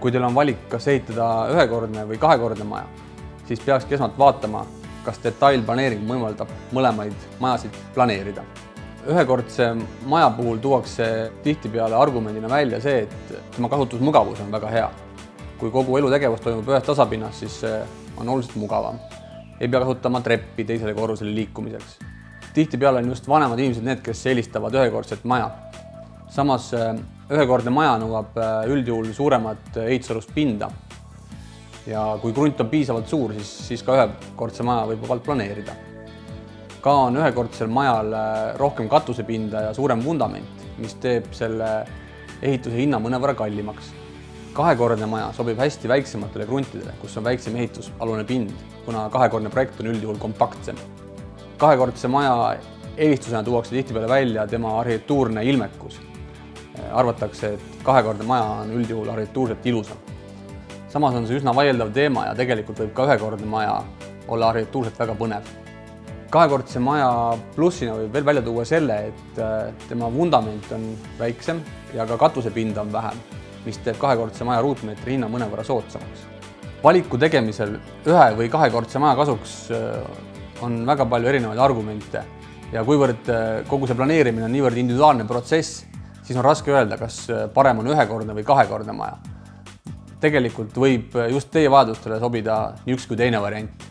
Kui teil on valik, kas ehitada ühekordne või kahekordne maja, siis peakski esmalt vaatama, kas detailplaneering võimaldab mõlemaid majasid planeerida. Ühekordse maja puhul tuuakse tihtipeale argumendina välja see, et tema kasutusmugavus on väga hea. Kui kogu elutegevus toimub ühes tasapinnas, siis see on oluliselt mugavam. Ei pea kasutama treppi teisele korrusele liikumiseks. Tihtipeale on just vanemad inimesed need, kes eelistavad ühekordset maja. Samas ühekordne maja nõuab üldjuhul suuremat ehitusalust pinda. Ja kui krunt on piisavalt suur, siis ka ühekordse maja võib vabalt planeerida. Ka on ühekordsel majal rohkem katusepinda ja suurem vundament, mis teeb selle ehituse hinna mõnevõrra kallimaks. Kahekordne maja sobib hästi väiksematele kruntidele, kus on väiksem ehitusalune pind, kuna kahekordne projekt on üldjuhul kompaktsem. Kahekordse maja eelistusena tuuakse tihtipeale välja tema arhitektuurne ilmekus. Arvatakse, et kahekordne maja on üldjuhul arhitektuurselt ilusam. Samas on see üsna vaieldav teema ja tegelikult võib ka ühekordne maja olla arhitektuurselt väga põnev. Kahekordse maja plussina võib veel välja tuua selle, et tema vundament on väiksem ja ka katusepind on vähem, mis teeb kahekordse maja ruutmeetri hinna mõnevõrra soodsamaks. Valiku tegemisel ühe või kahekordse maja kasuks on väga palju erinevaid argumente ja kuivõrd kogu see planeerimine on niivõrd individuaalne protsess, siis on raske öelda, kas parem on ühekordne või kahekordne maja. Tegelikult võib just teie vajadustele sobida nii üks kui teine variant.